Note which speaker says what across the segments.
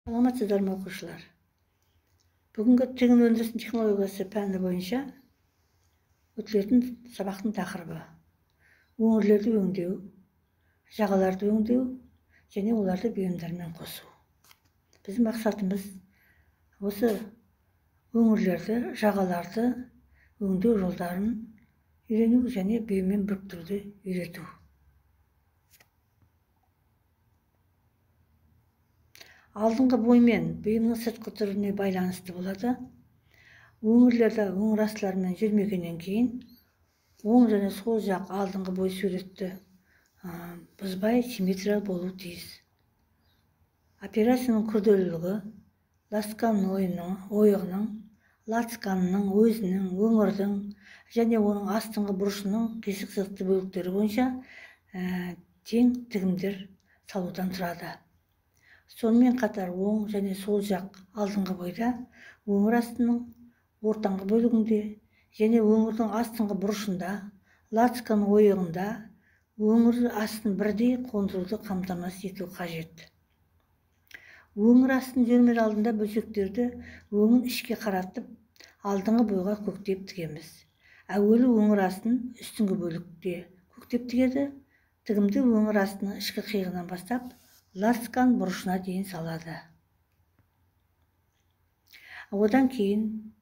Speaker 1: Саламатсыздарбы окуучулар? Бүгүнкү тегин өндүрүштүн технологиясы пәни боюнча өтүлөтүн сабактын такырыбы өңүрлөрдү өңдөө, жагаларды өңдөө және уларды буюмдар менен косуу. Биздин максатыбыз осы өңүрлөрдү, жагаларды өңдөө жолдарын үйрөнүү және буюм менен бириктирүүдү үйрөтүү. Алдыңкы бой менен буюмдун сырткы түрүнө байланыштуу болот. Өңүрлөрдө өң растлар менен жүрмөгөндөн кийин оң жана сол жак алдыңкы бой сүрөттү бузбай симметриялык болуу тийиз. Операциянын күрдөөлүгү ласканын оюгунун, лацканынын өзүнүн, өңүрдүн және онун астыңкы бурушунун кыйсык сызыктуу бөлүктөрү боюнча тең тигимдер салуудан турат. Сонымен катар оң және сол жак алдыңкы бойда өңүр астынын ортаңкы бөлүгүндө және өңүрдүн астыңкы бурушунда, лацканын оюгунда өңүр астын бирдей кондурууду камтамасыз этүү кажет. Өңүр астын жөрмөр алдында бөлчөктөрдү өңүн ичке каратып, алдыңкы бойга көктөйүп тигебиз. Әуелі өңүр астын үстүнгү бөлүккө көктөйүп тигеді. Тигимди өңүр астынын ички кыйыгынан баштап лацкан бурушуна дейин салады. Одан кийин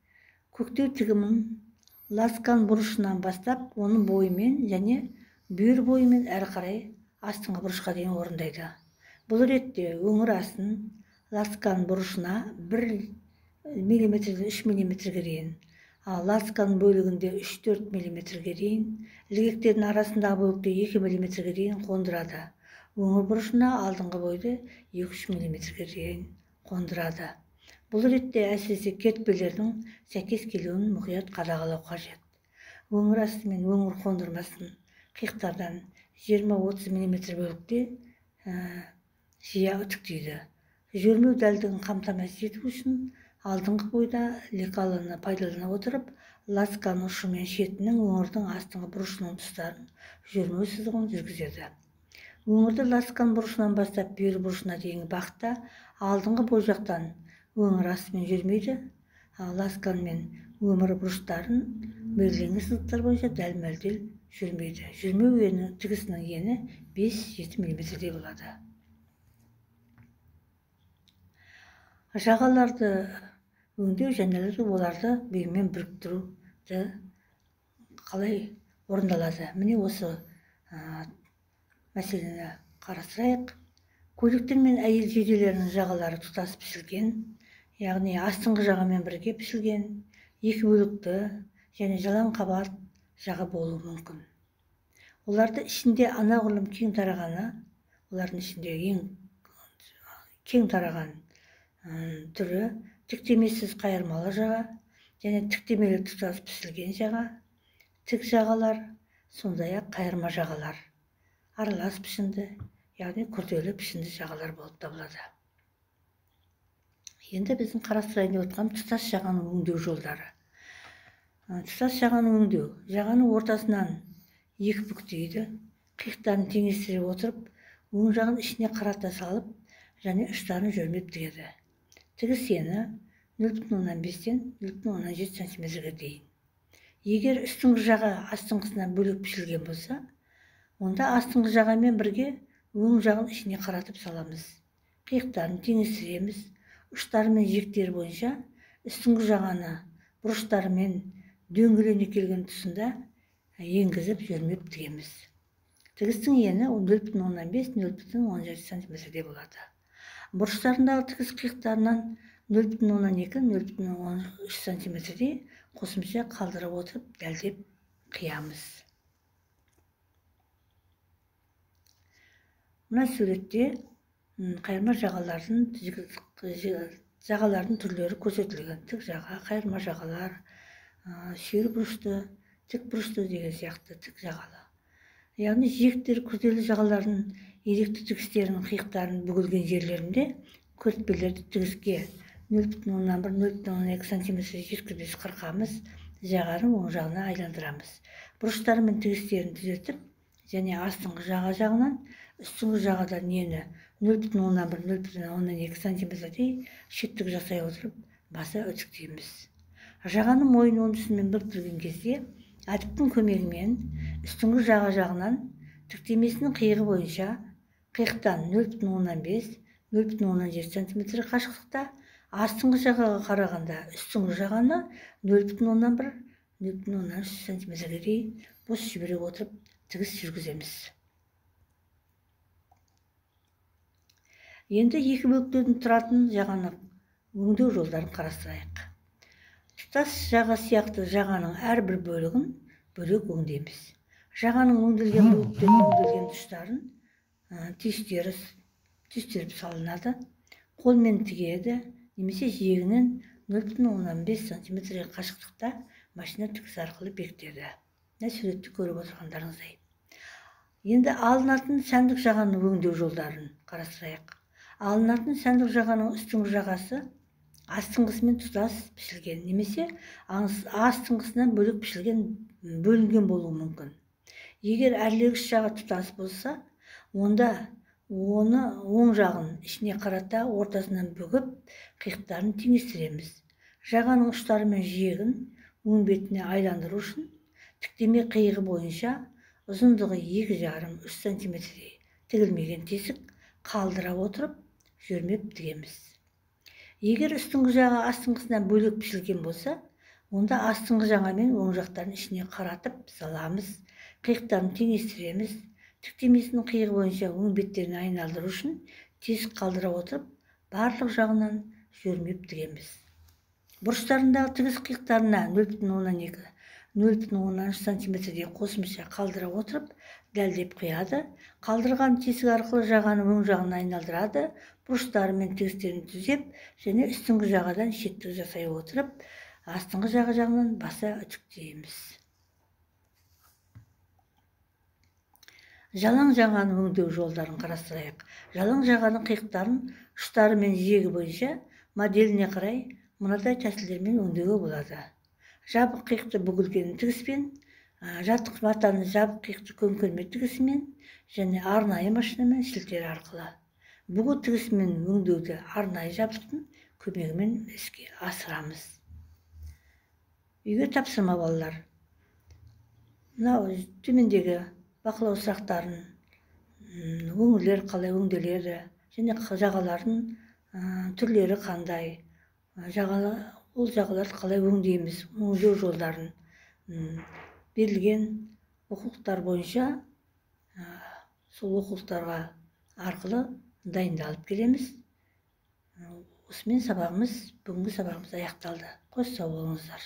Speaker 1: көктөө тигимин лацкан бурушунан баштап онун бою менен және бүйүр бою менен ары карай астыңкы бурушка дейин орундайт. Бул иретте өңүр астын лацкан бурушуна 1 мм-ден 3 мм-ге дейин, лацкан бөлүгүндө 3-4 мм-ге дейин, илгектердин арасындагы бөлүктө 2 мм-ге дейин кондурады. Өңүр бурушуна алдыңкы бойду 2-3 мм-ге дейин кондурады. Бул иретте әсиресе кертпелердин сәйкес келүүнүн мукуят кадагалоо кажет. Өңүр асты менен өңүр кондурмасын кыйыктардан 20-30 мм бөлүктө жыя үтүктөйдү. Жөрмө далдыгын камтамасыз этүү үчүн алдыңкы бойда лекаланы пайдалана отуруп, лацкан ушу менен шетинин өңүрдүн астыңкы бурушунун тустарын жөрмө сызыгын жүргүзөдү. Өңүрдү лацкан бурушунан баштап бүйүр бурушуна дейинки бакта алдыңкы бой жактан өңүр асты менен жүрмөйдү. Лацкан менен өңүр буруштарын белгиленген сызыктар боюнча далмалдел жүрмөйдү. Жүрмө тигисинин эни 5-7 мм болот. Жагаларды өңдөө және оларды буюм менен бириктирүүдү калай орундалады? Міне осы маселени карастырайык. Көйлөктөр менен айыл жейделеринин жагалары туташ пишилген, яғни астыңкы жага менен бирге пишилген, эки бөлүктүү және жалаң кабат жага болуу мүмкүн. Оларды ичинде анагулум кең тараганы, олардын ичинде эң кең тараган түрү тиктемесиз кайырмалуу жага және тиктемелүү туташ пишилген жага, тик жагалар, сондай-ак кайырма жагалар, аралаш пишинди, яғни күрдөөлүү пишинди жагалар болуп табылат. Енді биздин карастырайын деп аткан туташ жаганы өңдөө жолдары. Туташ жаганы өңдөө жаганын ортасынан эки бүктөйдү, кыйыктарын теңештире отуруп, өң жагын ичине карата салып, және учтарын жөрмөп тигеді. Тигиз ени 0,5-тен 0,7 см-ге дейин. Егер үстүңкү жага астыңкысынан бөлөк пишилген болса, онда астыңкы жага менен бирге өң жагын ичине каратып саламыз. Кыйыктарын теңештиремиз. Учтары менен жиектери боюнча үстүңкү жаганы буруштары менен дөңгөлөнүп келген тусунда энгизип жөрмөп тигебиз. Тигиздин ени 0,5-0,7 см болот. Буруштарындагы тигиз кыйыктарынан 0,2-0,13 см кошумча калтырып отуруп, далдеп кыябыз. Мына сүрөттө кайырма жагалардын түрлөрү көрсөтүлгөн. Тик жага, кайырма жагалар, сүйөр бурушту, тик бурушту деген сыяктуу тик жагалы. Яғни жиектер күрделүү жагалардын ийректүү тигистеринин кыйыктарынын бүгүлгөн жерлеринде кертпелерди тигизге 0,1-0,2 см жеткирбей кыркабыз, жаганы оң жагына айландырабыз. Буруштары менен тигистерин түзөтүп, және астыңкы жага жагынан үстіңгі жағадан нені 0,1 0,2 сантиметрдей шеттік жасай отырып баса үтіктейміз. Жағаның мойын оңдысымен біріктірген кезде әдіптің көмегімен үстіңгі жағынан тіктемесінің қиығы бойынша қиықтан 0,5 0,7 сантиметр қашықтықта, астыңғы жағаға қарағанда үстіңгі жағаны 0,1 0,3 сантиметрге дейін бос жібере отырып тігіс жүргіземіз. Енді екі бөліктерден тұратын жағаны өңдеу жолдарын қарастырайық. Тұтас жаға сияқты жағаның әрбір бөлігін бөлек өңдейміз. Жағаның өңделген бөліктердің өңделген тұстарын түйістіріп салынады. Қолмен тігеді, немесе жиегінен 0,15 сантиметрге қашықтықта машина тігіс арқылы бекітеді. Суретті көріп отырғандарыңыздай. Енді алынатын сәндік жағаны өңдеу жолдарын қарастырайық. Алынатын сәндік жағаның үстіңгі жағасы астыңғысымен тұтас пішілген, немесе астыңғысынан бөлек пішілген бөлінген болуы мүмкін. Егер әрлегіш жағы тұтас болса, онда оны оң жағын ішіне қарата ортасынан бүгіп, қиықтарын теңестіреміз. Жағаның ұштары мен жиегін өң бетіне айландыру үшін тіктеме қиығы бойынша ұзындығы 2,5-3 сантиметрдей тігілмеген тесік қалдыра отырып жөрмеп тігеміз. Егер үстіңгі жағы астыңғысынан бөлек пішілген болса, онда астыңғы жаға мен оң жақтарын ішіне қаратып саламыз, қиықтарын теңестіреміз. Тіктемесінің қиығы бойынша өң беттерін айналдыру үшін тесік қалдыра отырып, барлық жағынан жөрмеп тігеміз. Бұрыштарындағы тігіс қиықтарына 0,12 0,13 сантиметрдей қосымша қалдыра отырып, дәлдеп қияды. Қалдырған тесік арқылы жағаны өң жағына айналдырады, бұрыштары мен тігістерін түзеп, және үстіңгі жағадан шеттік жасай отырып, астыңғы жағы жағынан баса үтіктейміз. Жалаң жағаны өңдеу жолдарын қарастырайық. Жалаң жағаның қиықтарын ұштары мен жиегі бойынша моделіне қарай мынадай тәсілдермен өңдеуге болады. Жабық қиықты бүгілген тігіспен, жатық матаны жабық қиықты көмкерме тігісімен және арнайы машинамен шілтер арқылы. Бүгу тігісімен өңдеуді арнайы жабдықтың көмегімен іске асырамыз. Үйге тапсырма балалар. Мынау төмендегі бақылау сұрақтарын, өңірлер қалай өңделеді, және жағалардың түрлері қандай, ол жағаларды қалай өңдейміз, өңдеу жолдарын берілген оқулықтар бойынша сол оқулықтарға арқылы дайындалып келеміз. Осымен бүгінгі сабағымыз аяқталды. Қош сау болыңыздар.